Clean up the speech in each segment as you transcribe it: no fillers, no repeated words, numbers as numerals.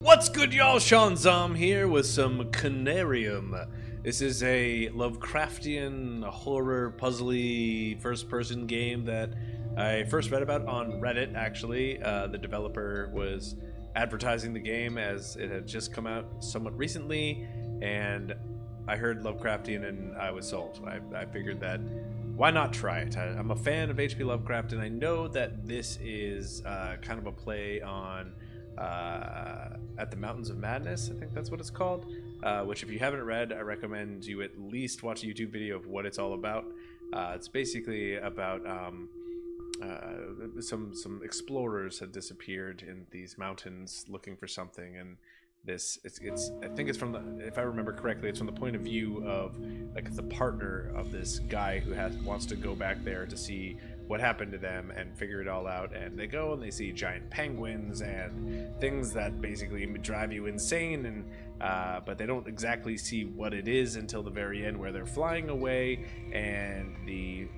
What's good, y'all? Shaun here with some Conarium. This is a Lovecraftian horror puzzly first-person game that I first read about on Reddit, actually. The developer was advertising the game as it had just come out somewhat recently, and I heard Lovecraftian and I was sold. I figured that why not try it? I'm a fan of H.P. Lovecraft, and I know that this is kind of a play on At the Mountains of Madness, I think that's what it's called, which if you haven't read, I recommend you at least watch a YouTube video of what it's all about. It's basically about some explorers had disappeared in these mountains looking for something, and it's I think it's from the, if I remember correctly, it's from the point of view of like the partner of this guy who wants to go back there to see what happened to them and figure it all out. And they go and they see giant penguins and things that basically drive you insane, and but they don't exactly see what it is until the very end, where they're flying away, and the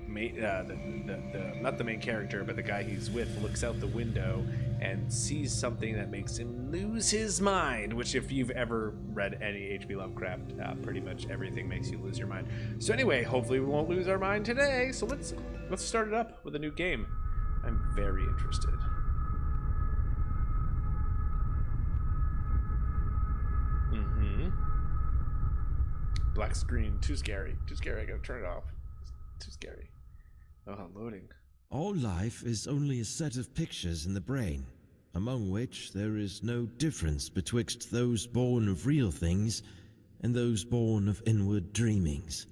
not the main character, but the guy he's with looks out the window and sees something that makes him lose his mind, which if you've ever read any H.P. Lovecraft, pretty much everything makes you lose your mind. So anyway, hopefully we won't lose our mind today, so let's start it up with a new game. I'm very interested. Black screen, too scary, I gotta turn it off. It's too scary. Oh, loading. All life is only a set of pictures in the brain, among which there is no difference betwixt those born of real things and those born of inward dreamings.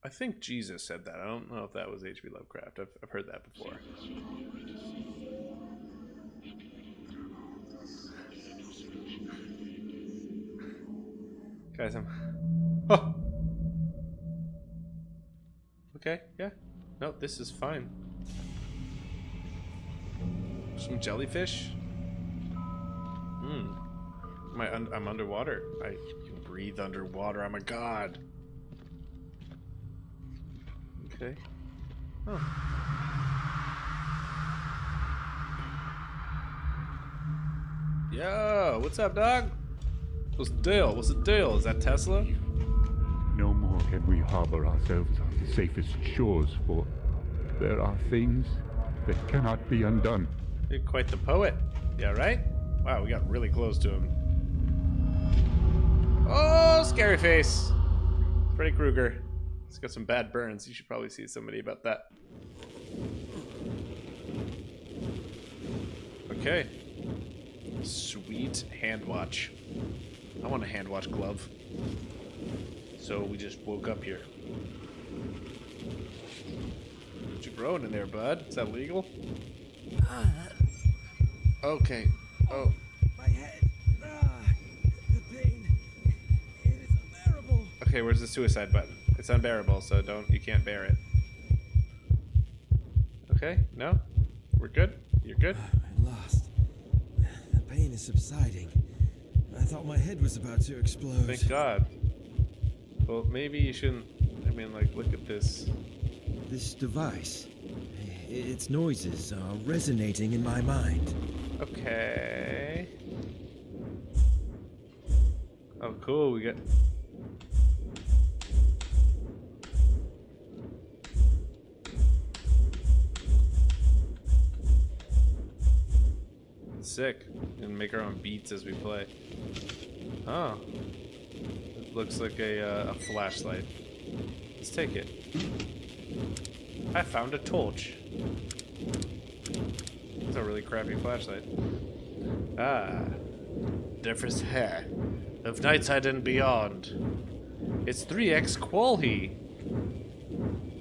I think Jesus said that. I don't know if that was H.P. Lovecraft. I've heard that before. Guys, oh! Okay, yeah. No, this is fine. Some jellyfish? I'm underwater. I can breathe underwater. I'm a god. Okay. Oh. Yo, what's up, dog? What's the deal? What's the deal? Is that Tesla? No more can we harbor ourselves on the safest shores, for there are things that cannot be undone. You're quite the poet. Yeah, right? Wow, we got really close to him. Oh, scary face. Freddy Krueger. He's got some bad burns. You should probably see somebody about that. Okay. Sweet hand watch. I want a hand watch glove. So we just woke up here. What you growing in there, bud? Is that legal? Okay. Oh. My head. The pain. It is unbearable. Okay, where's the suicide button? It's unbearable, so you can't bear it. Okay, no? We're good? You're good? I'm lost. The pain is subsiding. I thought my head was about to explode. Thank God. Well, maybe you shouldn't. I mean, like, look at this. This device. Its noises are resonating in my mind. Okay. Oh, cool. We got. Sick. And make our own beats as we play. Oh. It looks like a flashlight. Let's take it. I found a torch. It's a really crappy flashlight. Ah. Difference hair. Of Nightside and Beyond. It's 3x Quality.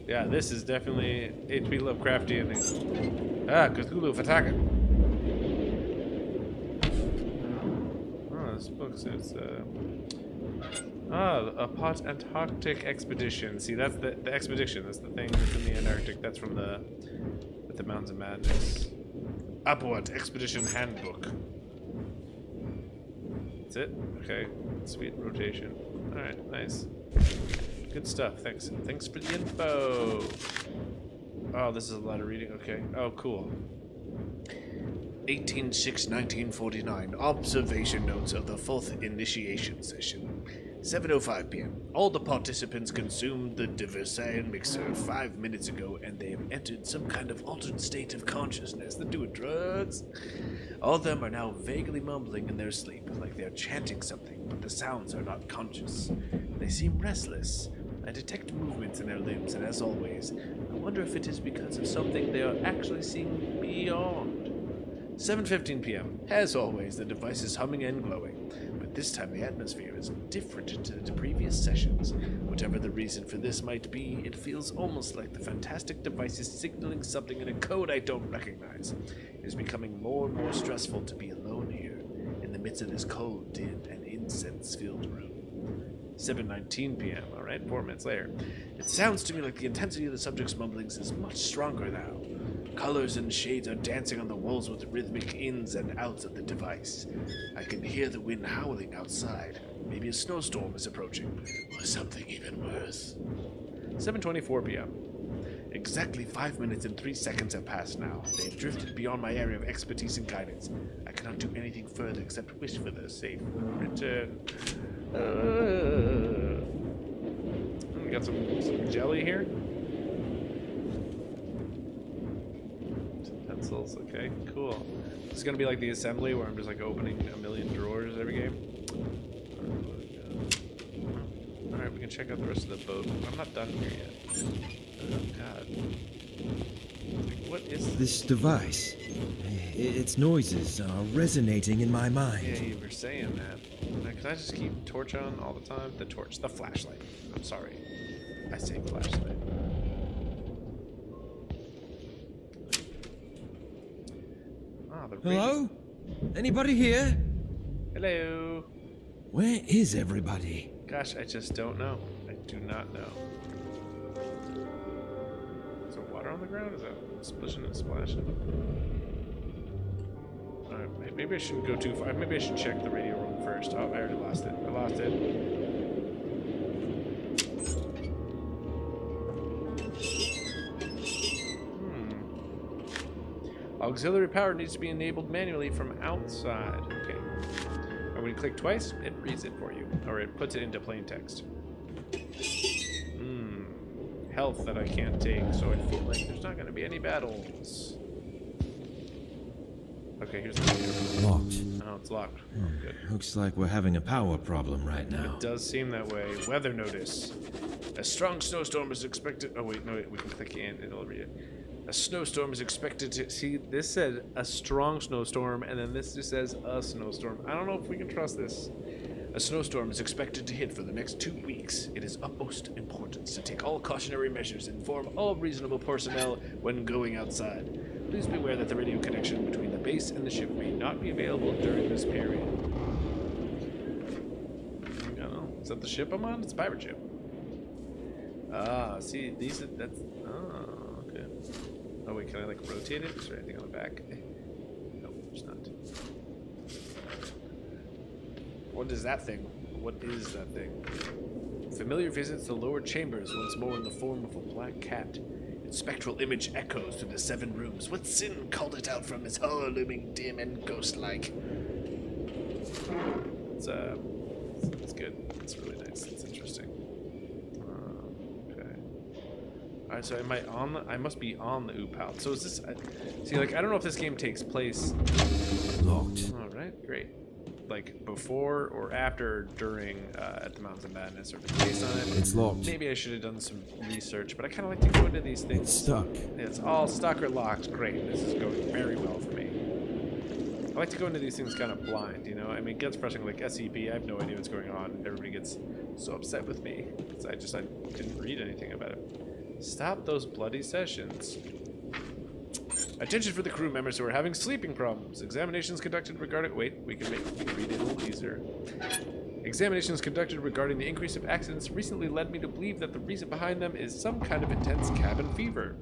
Yeah, this is definitely H.P. Lovecraftian. Ah, Cthulhu Fataka. Book says, a pot Antarctic expedition. See, that's the expedition. That's the thing that's in the Antarctic. That's from the Mountains of Madness. Upward Expedition Handbook. That's it. Okay, sweet rotation. All right, nice, good stuff. Thanks for the info. Oh, this is a lot of reading. Okay. Oh, cool. 18/6/1949. Observation notes of the 4th initiation session. 7:05 p.m. All the participants consumed the Diversayan mixer 5 minutes ago, and they have entered some kind of altered state of consciousness. They're doing drugs. All of them are now vaguely mumbling in their sleep, like they are chanting something, but the sounds are not conscious. They seem restless. I detect movements in their limbs, and as always, I wonder if it is because of something they are actually seeing beyond. 7:15 p.m. As always, the device is humming and glowing, but this time the atmosphere is different to the previous sessions. Whatever the reason for this might be, it feels almost like the fantastic device is signaling something in a code I don't recognize. It is becoming more and more stressful to be alone here, in the midst of this cold, dim, and incense-filled room. 7:19 p.m. Alright, 4 minutes later. It sounds to me like the intensity of the subject's mumblings is much stronger now. Colors and shades are dancing on the walls with rhythmic ins and outs of the device. I can hear the wind howling outside. Maybe a snowstorm is approaching, or something even worse. 7:24 p.m. Exactly 5 minutes and 3 seconds have passed now. They have drifted beyond my area of expertise and guidance. I cannot do anything further except wish for their safe return. We got some jelly here. Some pencils. Okay, cool. This is gonna be like the assembly where I'm just like opening a million drawers every game. Alright, we can check out the rest of the boat. I'm not done here yet. Oh god. Like, what is this device? Its noises are resonating in my mind. Yeah, you were saying that. Can I just keep torch on all the time? The torch, the flashlight. I'm sorry. I say flashlight. Ah, the Hello? Anybody here? Hello. Where is everybody? Gosh, I just don't know. I do not know. Is there water on the ground? Is that splishing and splashing? Alright, maybe I shouldn't go too far. Maybe I should check the radio room first. Oh, I already lost it. I lost it. Auxiliary power needs to be enabled manually from outside. Okay. And when you click twice, it reads it for you. Or it puts it into plain text. Health that I can't take, so I feel like there's not going to be any battles. Okay, here's the radio. Locked. Oh, it's locked. Good. Looks like we're having a power problem right now. It does seem that way. Weather notice. A strong snowstorm is expected. Oh, wait, no, wait, we can click in. It'll read it. A snowstorm is expected to... See, this said a strong snowstorm, and then this just says a snowstorm. I don't know if we can trust this. A snowstorm is expected to hit for the next 2 weeks. It is utmost importance to take all cautionary measures and inform all reasonable personnel when going outside. Please be aware that the radio connection between the base and the ship may not be available during this period. I don't know. Is that the ship I'm on? It's a pirate ship. Ah, see, these are... That's... Oh, okay. Oh, wait, can I, like, rotate it? Is there anything on the back? Nope, there's not. What is that thing? What is that thing? Familiar visits the lower chambers once more in the form of a black cat. Its spectral image echoes through the 7 rooms. What sin called it out from its horror looming dim and ghost-like? It's good. It's really nice. It's interesting. Okay. Alright, so I must be on the oop-out. So is this... see, like, I don't know if this game takes place... Locked. Alright, great. Like before or after or during at the Mountains of Madness or based on it. It's locked. Maybe I should have done some research, but I kind of like to go into these things. It's stuck. It's all stuck or locked. Great. This is going very well for me. I like to go into these things kind of blind, you know? I mean, it gets frustrating, like SEP, I have no idea what's going on. Everybody gets so upset with me. I didn't read anything about it. Stop those bloody sessions. Attention for the crew members who are having sleeping problems. Examinations conducted regarding... Wait, we can read it a little easier. Examinations conducted regarding the increase of accidents recently led me to believe that the reason behind them is some kind of intense cabin fever.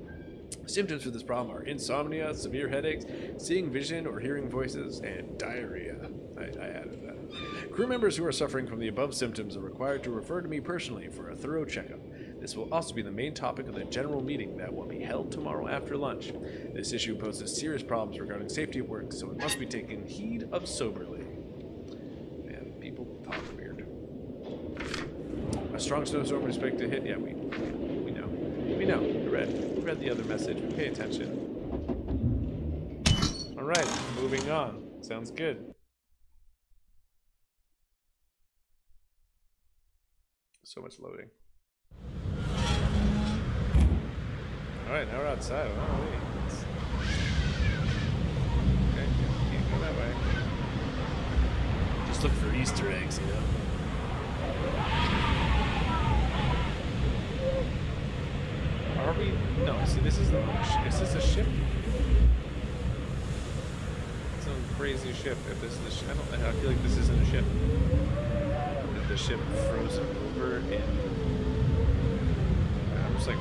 Symptoms for this problem are insomnia, severe headaches, seeing vision or hearing voices, and diarrhea. I added that. Crew members who are suffering from the above symptoms are required to refer to me personally for a thorough checkup. This will also be the main topic of the general meeting that will be held tomorrow after lunch. This issue poses serious problems regarding safety at work, so it must be taken heed of soberly. Man, people talk weird. A strong snowstorm is expected to hit. Yeah, we know. We know. We read the other message. We pay attention. All right, moving on. Sounds good. So much loading. Alright, now we're outside. Oh, wait. Okay, can't go that way. Just look for Easter eggs, you know? Are we? No, see, this is a ship? Some crazy ship. If this is a ship, I feel like this isn't a ship. That the ship frozen over in. I'm just like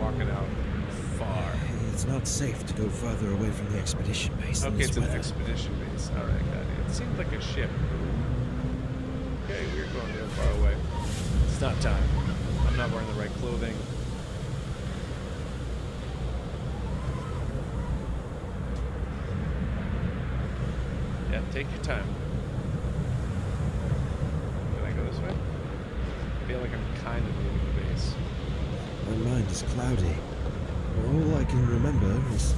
walking out far. It's not safe to go further away from the expedition base. Okay, it's an expedition base. Alright, got it. It seemed like a ship. Okay, we're going real far away. It's not time. I'm not wearing the right clothing. Yeah, take your time. Can I go this way? I feel like I'm kind of moving the base. My mind is cloudy. All I can remember is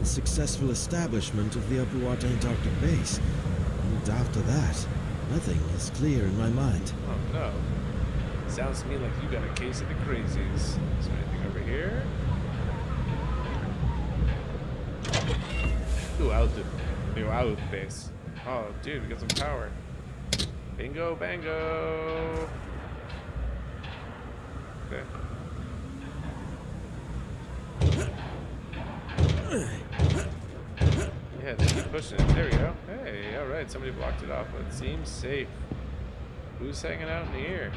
the successful establishment of the Upper Antarctic base. And after that, nothing is clear in my mind. Oh no. Sounds to me like you got a case of the crazies. Is there anything over here? Ooh, out the base. Oh, dude, we got some power. Bingo, bango. Okay. Yeah, just pushing it. There we go. Hey, alright, somebody blocked it off, but it seems safe. Who's hanging out in the air?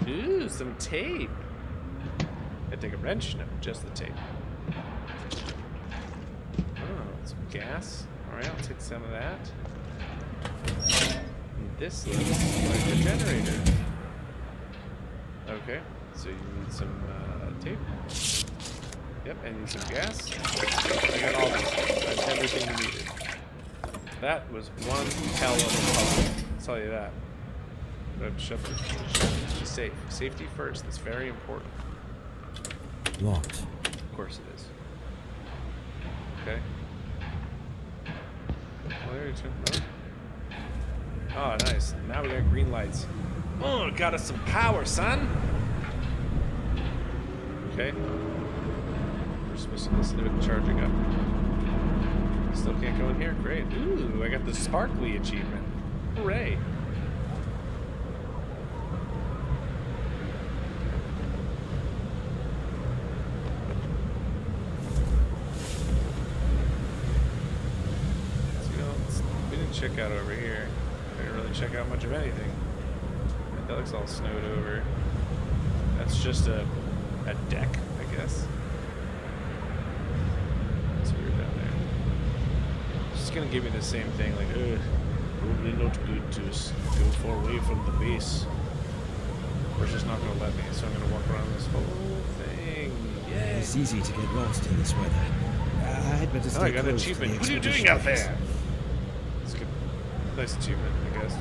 Ooh, some tape. I take a wrench? No, just the tape. Oh, some gas. Alright, I'll take some of that. And this looks like a generator. Okay, so you need some tape. Yep, I need some gas. I got all this. That's everything you needed. That was one hell of a puzzle. I'll tell you that. But shut the be safe. Safety first. That's very important. Locked. Of course it is. Okay. Well, there you go. Oh, nice. Now we got green lights. Oh, got us some power, son. Okay. We're supposed to listen to it charging up. Still can't go in here. Great. Ooh, I got the sparkly achievement. Hooray. So, we didn't check out over here. We didn't really check out much of anything. That looks all snowed over. That's just a deck, I guess. That's weird down there. It's just gonna give me the same thing, like, probably not good to go far away from the base. Or it's just not gonna let me, so I'm gonna walk around this whole thing. Yay! It's easy to get lost in this weather. I'd better stay Oh, I got an close to achievement. the What are you doing expedition out base. there? It's good. Nice achievement, I guess.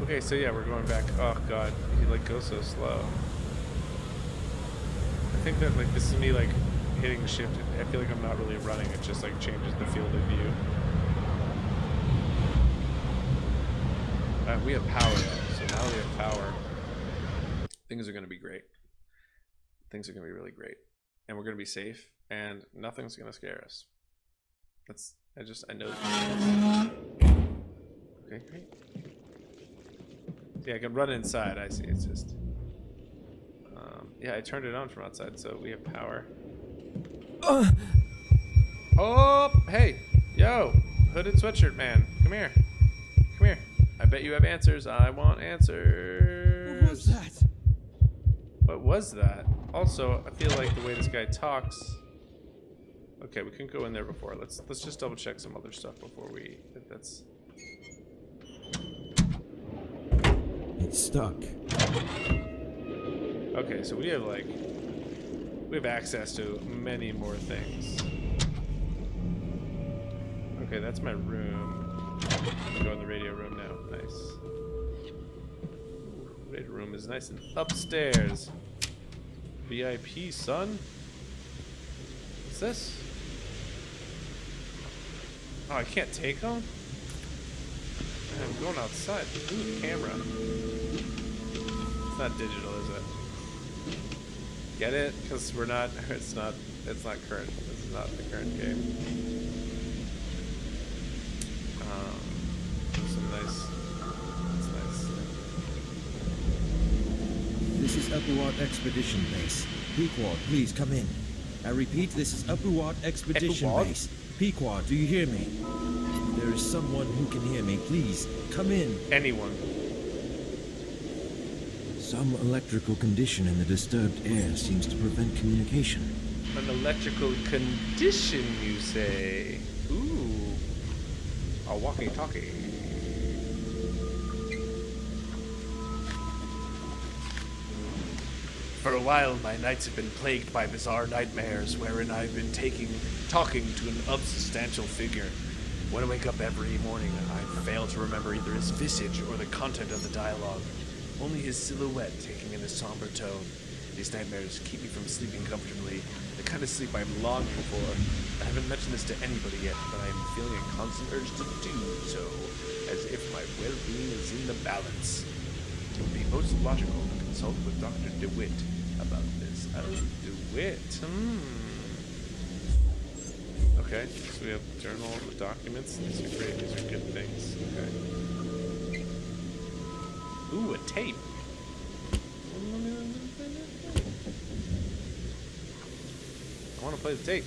Okay, so yeah, we're going back. Oh god, he like goes so slow. I think that like this is me like hitting shift. I feel like I'm not really running. It just like changes the field of view. We have power though, so now we have power. Things are gonna be great. Things are gonna be really great, and we're gonna be safe, and nothing's gonna scare us. That's I know. Okay, great. Yeah, I can run inside. I see. It's just. Yeah, I turned it on from outside, so we have power. Oh, hey, yo, hooded sweatshirt man, come here, come here. I bet you have answers. I want answers. What was that? What was that? Also, I feel like the way this guy talks. Okay, we couldn't go in there before. Let's just double check some other stuff before we. That's. It's stuck. Okay, so we have access to many more things. Okay, that's my room. I'm go in the radio room now. Nice. Radio room is nice and upstairs. VIP, son. What's this? Oh, I can't take them? I'm going outside. Ooh, camera. It's not digital, is it? Get it? Because we're not. It's not current. This is not the current game. Some nice. That's nice. This is Upper Watt Expedition Base. Pequod, please come in. I repeat, this is Upper Watt Expedition Upper Watt? Base. Pequod, do you hear me? There is someone who can hear me. Please, come in. Anyone. Some electrical condition in the disturbed air seems to prevent communication. An electrical condition, you say? Ooh. A walkie-talkie. For a while, my nights have been plagued by bizarre nightmares wherein I've been talking to an unsubstantial figure. When I wake up every morning, I fail to remember either his visage or the content of the dialogue. Only his silhouette taking in a somber tone. These nightmares keep me from sleeping comfortably, the kind of sleep I've longed for. I haven't mentioned this to anybody yet, but I am feeling a constant urge to do so, as if my well-being is in the balance. It would be most logical to consult with Dr. DeWitt about this. DeWitt. Okay, so we have journal with documents. These are great. These are good things. Okay. Ooh, a tape. I want to play the tape.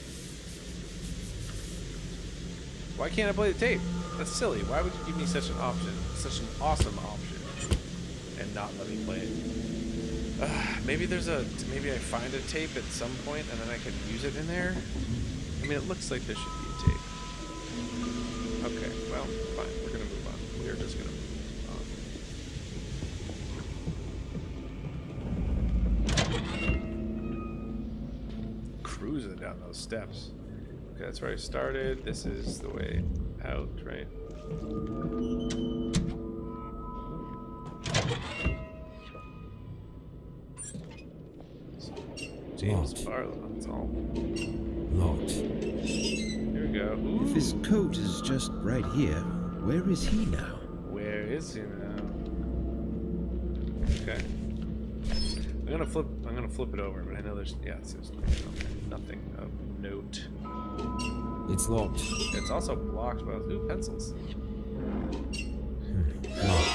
Why can't I play the tape? That's silly. Why would you give me such an option? Such an awesome option. And not let me play it. Maybe maybe I find a tape at some point and then I can use it in there. I mean, it looks like there should be a tape. Okay, well, fine. We're gonna move on. We're just gonna move on. Cruising down those steps. Okay, that's where I started. This is the way out, right? James Barlow, that's all. Locked. Here we go. Ooh. If his coat is just right here, where is he now? Where is he now? Okay. I'm gonna flip it over, but I know there's nothing of note. It's locked. It's also blocked by pencils. Locked.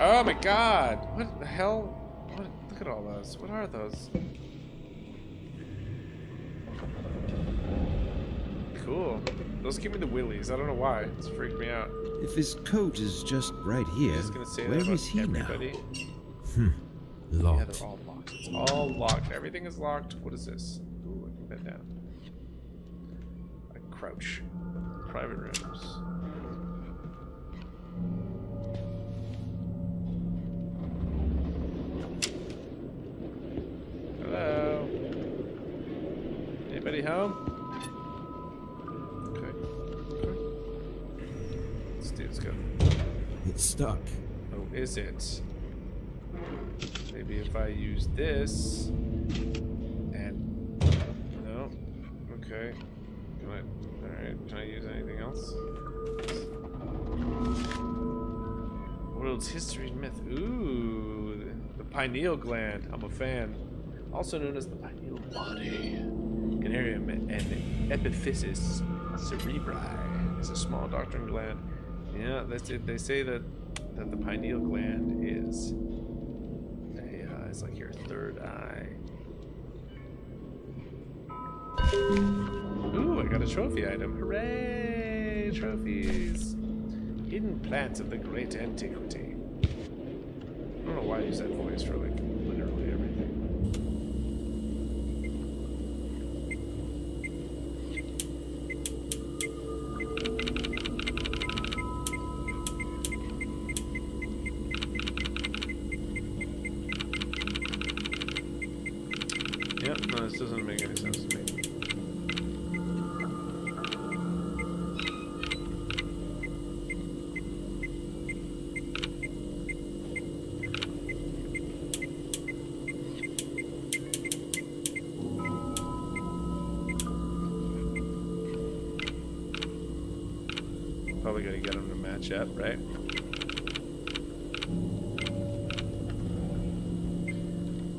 Oh my god! What the hell? What? Look at all those. What are those? Cool. Those give me the willies. I don't know why. It's freaked me out. If his coat is just right here, where is he everybody. now? Locked. Yeah, they're all locked. It's all locked. Everything is locked. What is this? Ooh, I can bend down. I crouch. Private rooms. Hello? Anybody home? Let's go. It's stuck. Oh, is it? Maybe if I use this and no. Okay. Alright, can I use anything else? World's history and myth. Ooh, the pineal gland. I'm a fan. Also known as the pineal body. Conarium and epiphysis cerebri is a small doctrine gland. Yeah, they say that the pineal gland is it's like your third eye. Ooh, I got a trophy item. Hooray! Trophies. Hidden plants of the great antiquity. I don't know why I use that voice for like literally everything. Yeah, no, this doesn't make any sense to me. Probably gotta get them to match up, right?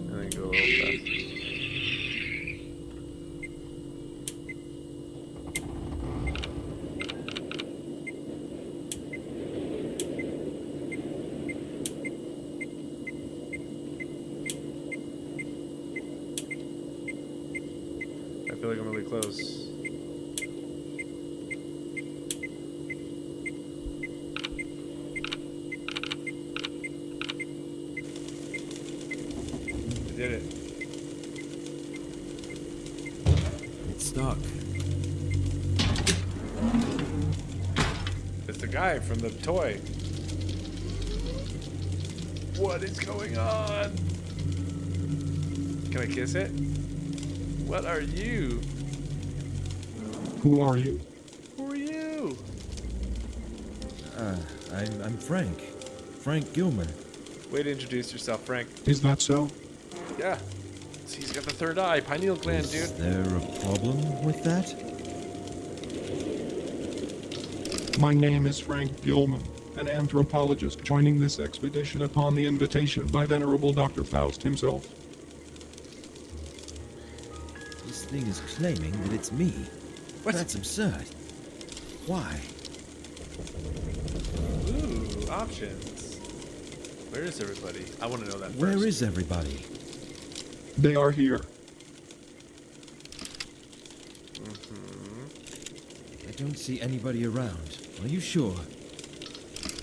And then go a little fast. I feel like I'm really close. Did it. It's stuck. It's the guy from the toy. What is going on? Can I kiss it? What are you? Who are you? Who are you? I'm Frank. Frank Gilmer. Way to introduce yourself, Frank. Is that so? Yeah. He's got the third eye, pineal gland, dude. Is there a problem with that? My name is Frank Gilman, an anthropologist joining this expedition upon the invitation by Venerable Dr. Faust himself. This thing is claiming that it's me. What? That's absurd. Why? Ooh, options. Where is everybody? I want to know that first. Where is everybody? They are here. I don't see anybody around. Are you sure?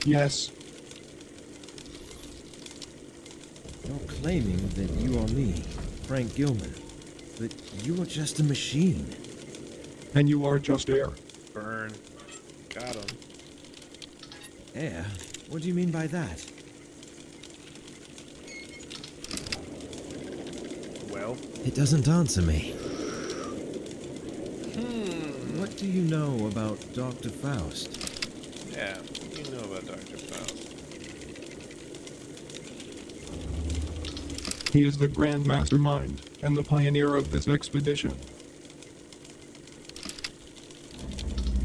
Yes, You're claiming that you are me, Frank Gilman. But you are just a machine. and you are just air. Burn. Got him. Air? What do you mean by that? Well. It doesn't answer me. What do you know about Dr. Faust? Yeah, you know about Dr. Faust. He is the grand mastermind and the pioneer of this expedition.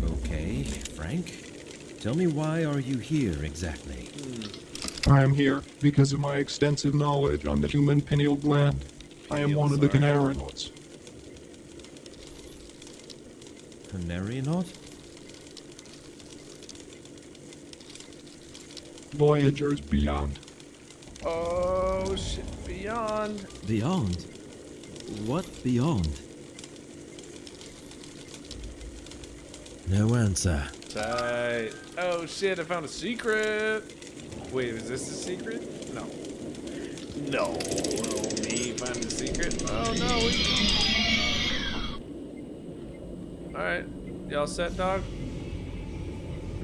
Okay, Frank. Tell me, why are you here exactly? I am here because of my extensive knowledge on the human pineal gland. I am one of the Conariums. Conarium? Voyagers beyond. Oh, shit. Beyond. Beyond? What beyond? No answer. Tight. Oh, shit. I found a secret. Wait, is this a secret? No. No. Little me find the secret. Oh, no. Alright. Y'all set, dog?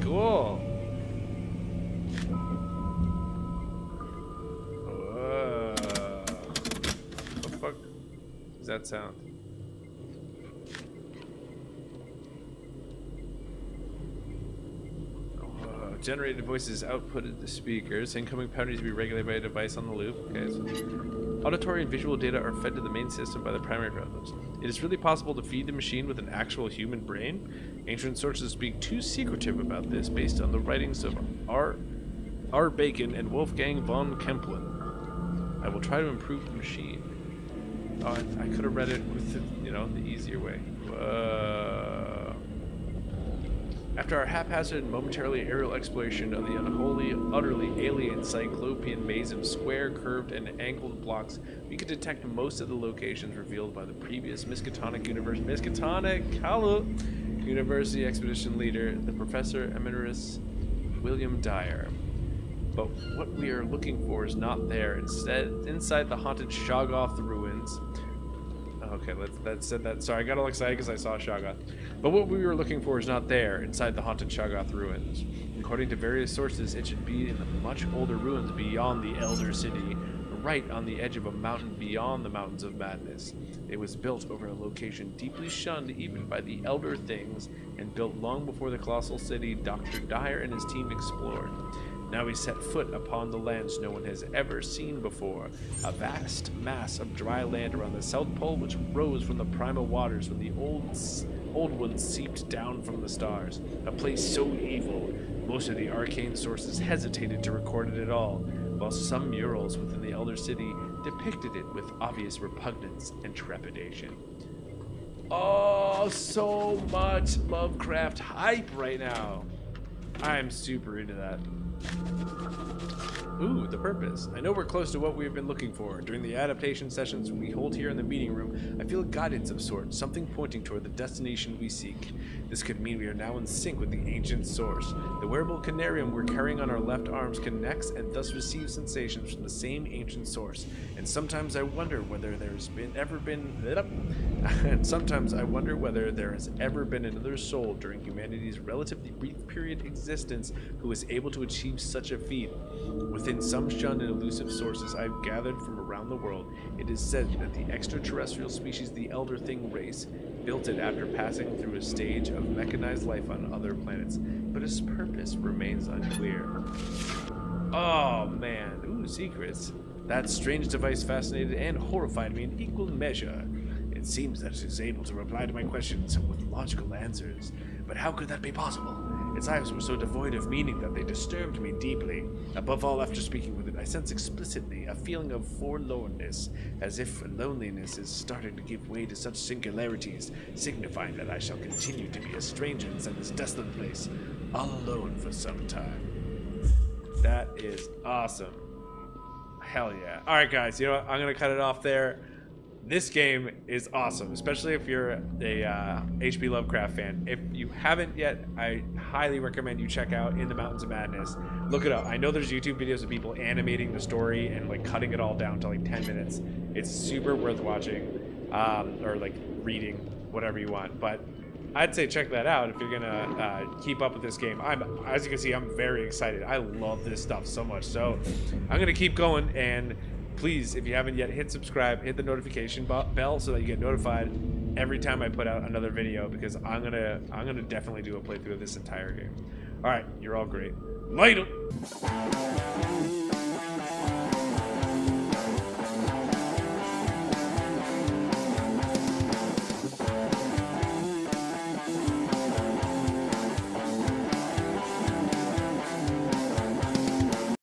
Cool. What the fuck does that sound? Generated voices outputted the speakers. Incoming patterns to be regulated by a device on the loop. Okay, so auditory and visual data are fed to the main system by the primary routers. It is really possible to feed the machine with an actual human brain. Ancient sources speak too secretive about this, based on the writings of R. Bacon and Wolfgang von Kempelen. I will try to improve the machine. Oh, I could have read it with the, the easier way. After our haphazard and momentarily aerial exploration of the unholy, utterly alien cyclopean maze of square, curved, and angled blocks, we could detect most of the locations revealed by the previous Miskatonic University expedition leader, the Professor Emeritus William Dyer. But what we are looking for is not there. Instead, inside the haunted Shoggoth ruins. Okay, that said that. Sorry, I got all excited because I saw Shoggoth. But what we were looking for is not there, inside the haunted Shoggoth ruins. According to various sources, it should be in the much older ruins beyond the Elder City, right on the edge of a mountain beyond the Mountains of Madness. It was built over a location deeply shunned even by the Elder Things, and built long before the colossal city Dr. Dyer and his team explored. Now we set foot upon the lands no one has ever seen before, a vast mass of dry land around the South Pole which rose from the primal waters when the old ones seeped down from the stars. A place so evil, most of the arcane sources hesitated to record it at all, while some murals within the Elder City depicted it with obvious repugnance and trepidation. Oh, so much Lovecraft hype right now. I'm super into that. Ooh, the purpose. I know we're close to what we've been looking for. During the adaptation sessions we hold here in the meeting room, I feel a guidance of sorts, something pointing toward the destination we seek. This could mean we are now in sync with the ancient source. The wearable Conarium we're carrying on our left arms connects and thus receives sensations from the same ancient source. And sometimes I wonder whether there has ever been another soul during humanity's relatively brief period existence who was able to achieve such a feat. Within some shunned and elusive sources I've gathered from around the world, it is said that the extraterrestrial species the Elder Thing race built it after passing through a stage of mechanized life on other planets, but its purpose remains unclear. Oh man, ooh, secrets. That strange device fascinated and horrified me in equal measure. It seems that it is able to reply to my questions with logical answers, but how could that be possible? Its eyes were so devoid of meaning that they disturbed me deeply. Above all, after speaking with it, I sense explicitly a feeling of forlornness, as if loneliness is starting to give way to such singularities, signifying that I shall continue to be a stranger inside this desolate place, all alone for some time. That is awesome. Hell yeah. Alright guys, you know what? I'm going to cut it off there. This game is awesome, especially if you're a H.P. Lovecraft fan. If you haven't yet, I highly recommend you check out In the Mountains of Madness. Look it up. I know there's YouTube videos of people animating the story and like cutting it all down to like 10 minutes. It's super worth watching, or like reading, whatever you want. But I'd say check that out if you're gonna keep up with this game. As you can see, I'm very excited. I love this stuff so much. So I'm gonna keep going, and please, if you haven't yet, hit subscribe, hit the notification bell so that you get notified every time I put out another video, because I'm gonna definitely do a playthrough of this entire game. All right, you're all great. Later.